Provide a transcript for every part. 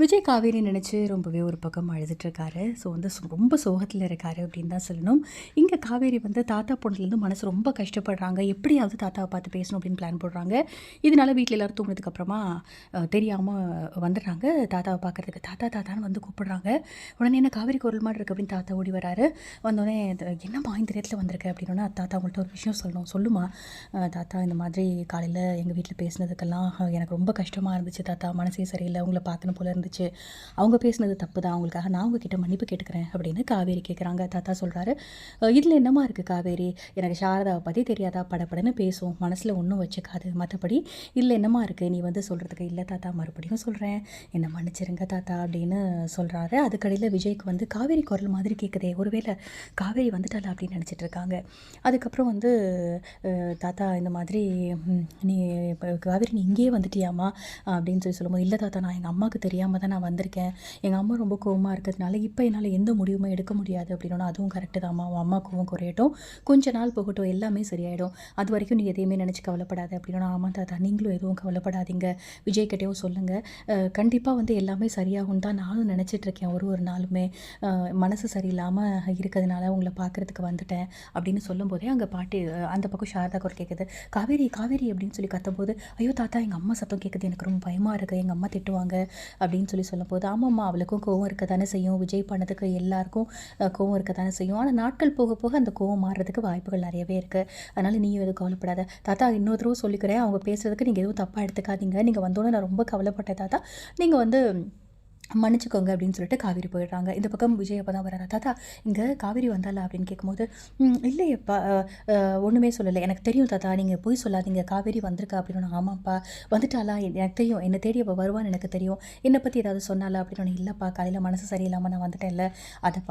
விஜய் காவேரி நினச்சி ரொம்பவே ஒரு பக்கம் அழுதுட்டுருக்காரு. ஸோ வந்து ரொம்ப சோகத்தில் இருக்காரு அப்படின்னு தான் சொல்லணும். இங்கே காவேரி வந்து தாத்தா பொண்ணுலேருந்து மனசு ரொம்ப கஷ்டப்படுறாங்க. எப்படியாவது தாத்தாவை பார்த்து பேசணும் அப்படின்னு பிளான் போடுறாங்க. இதனால வீட்டில் எல்லோரும் தூங்கினதுக்கப்புறமா தெரியாமல் வந்துடுறாங்க தாத்தாவை பார்க்குறதுக்கு. தாத்தா தாத்தான்னு வந்து கூப்பிடுறாங்க. உடனே என்ன காவேரி குரல் மாதிரி இருக்குது அப்படின்னு தாத்தா ஓடி வராரு. வந்தோடனே என்னம்மா இந்த நேரத்தில் வந்திருக்கு அப்படின்னா, தாத்தா உங்கள்கிட்ட ஒரு விஷயம் சொல்லணும். சொல்லுமா தாத்தா, இந்த மாதிரி காலையில் எங்கள் வீட்டில் பேசினதுக்கெல்லாம் எனக்கு ரொம்ப கஷ்டமாக இருந்துச்சு தாத்தா. மனசே சரியில்லை, உங்களை பார்க்கணும் போல இருந்துச்சு. அவங்க பேசினது தப்பு தான், அவங்களுக்காக நான் உங்ககிட்ட மன்னிப்பு கேட்டுக்கிறேன் அப்படின்னு காவேரி கேட்குறாங்க. தாத்தா சொல்கிறாரு, இதில் என்னமா இருக்குது காவேரி, எனக்கு சாரதாவை பற்றி தெரியாதா, படப்படன்னு பேசும், மனசில் ஒன்றும் வச்சுக்காது, மற்றபடி இல்லை என்னமா இருக்குது நீ வந்து சொல்கிறதுக்கு. இல்லை தாத்தா, மறுபடியும் சொல்கிறேன், என்னை மன்னிச்சிருங்க தாத்தா அப்படின்னு சொல்கிறாரு. அதுக்கடையில் விஜய்க்கு வந்து காவேரி குரல் மாதிரி கேட்குதே, ஒருவேளை காவேரி வந்துட்டாளா அப்படின்னு நினச்சிட்டு இருக்காங்க. அதுக்கப்புறம் வந்து தாத்தா இந்த மாதிரி நீ இப்போ காவேரி நீ இங்கேயே வந்துட்டியாமா அப்படின்னு சொல்லும்போது, இல்லை தாத்தா நான் எங்கள் அம்மாவுக்கு தெரியாமல் தான் நான் வந்திருக்கேன், எங்கள் அம்மா ரொம்ப கோவமாக இருக்கிறதுனால இப்போ என்னால் எந்த முடிவுமே எடுக்க முடியாது அப்படின்னா, அதுவும் கரெக்டு தான்மா, உன் அம்மா கோவம் குறையட்டும், கொஞ்ச நாள் போகட்டும், எல்லாமே சரியாயிடும், அது வரைக்கும் நீ எதையுமே நினச்சி கவலைப்படாது அப்படின்னா. ஆமாம் தாத்தா, நீங்களும் எதுவும் கவலைப்படாதீங்க, விஜய்கிட்டையும் சொல்லுங்கள், கண்டிப்பாக வந்து எல்லாமே சரியாகும் தான் நானும் நினச்சிட்ருக்கேன். ஒரு நாளுமே மனசு சரியில்லாமல் இருக்கிறதுனால உங்களை பார்க்குறதுக்கு வந்துட்டேன் அப்படின்னு சொல்லும்போதே அங்கே பாட்டி அந்த பக்கம் சாரதா குரல் கேட்குது. காவேரி காவேரி அப்படின்னு சொல்லி கத்தும்போது, ஐயோ தாத்தா எங்கள் அம்மா சத்தம் கேட்குது, எனக்கு ரொம்ப பயமாக இருக்குது, எங்கள் அம்மா திட்டுவாங்க அப்படின்னு சொல்லும்போது, ஆமாம்மா அவளுக்கும் கோவம் இருக்க தானே செய்யும், விஜய் பண்ணதுக்கு எல்லாருக்கும் கோவம் இருக்க தானே செய்யும், ஆனால் நாட்கள் போக போக அந்த கோவம் மாறுறதுக்கு வாய்ப்புகள் நிறையவே இருக்குது, அதனால் நீயும் எதுவும் கவலைப்படாத தாத்தா. இன்னொரு தடவை சொல்லிக்கிறேன், அவங்க பேசுறதுக்கு நீங்கள் எதுவும் தப்பாக எடுத்துக்காதீங்க, நீங்கள் வந்தோன்னே நான் ரொம்ப கவலைப்பட்டேன் தாத்தா, நீங்கள் வந்து மன்னிச்சுக்கோங்க அப்படின்னு சொல்லிட்டு காவேரி போயிடுறாங்க. இந்த பக்கம் விஜய் அப்போ தான் வராரா, தாத்தா இங்கே காவேரி வந்தாளா அப்படின்னு கேட்கும்போது, இல்லையப்பா ஒன்றுமே சொல்லலை, எனக்கு தெரியும் தாத்தா, நீங்கள் போய் சொல்லாதீங்க, காவேரி வந்திருக்கா அப்படின்னு. ஆமாப்பா வந்துட்டாளா, எனக்கு தெரியும், என்னை தேடி அப்போ வருவான்னு எனக்கு தெரியும், என்னை பற்றி ஏதாவது சொன்னாலா அப்படின்னு. இல்லைப்பா காலையில் மனசு சரியில்லாமல் நான் வந்துட்டேன், இல்லை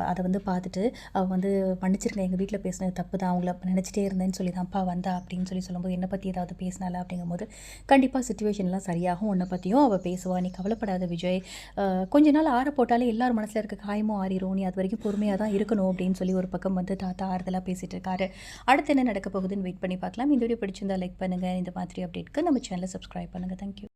அதை வந்து பார்த்துட்டு அவள் வந்து மன்னிச்சிருங்க, எங்கள் வீட்டில் பேசினது தப்பு தான், அவங்கள நினச்சிட்டே இருந்தேன்னு சொல்லி தான்ப்பா வந்தா அப்படின்னு சொல்லும்போது, என்னை பற்றி ஏதாவது பேசினாலா அப்படிங்கும்போது, கண்டிப்பாக சுச்சுவேஷன்லாம் சரியாகும், உன்னை பற்றியும் அவள் பேசுவா, நீ கவலைப்படாத விஜய், கொஞ்ச நாள் ஆற போட்டாலே எல்லார் மனசில் இருக்க காயமும் ஆறிடும், நீ அது வரைக்கும் பொறுமையாக தான் இருக்கணும் அப்படின்னு சொல்லி ஒரு பக்கம் வந்து தாத்தா ஆறுதலாக பேசிகிட்டு இருக்காரு. அடுத்து என்ன நடக்க போகுதுன்னு வெயிட் பண்ணி பார்க்கலாம். இந்த வீடியோ பிடிச்சிருந்தா லைக் பண்ணுங்கள். இந்த மாதிரி அப்டேட்க்கு நம்ம சேனலை சப்ஸ்கிரைப் பண்ணுங்கள். தேங்க்யூ.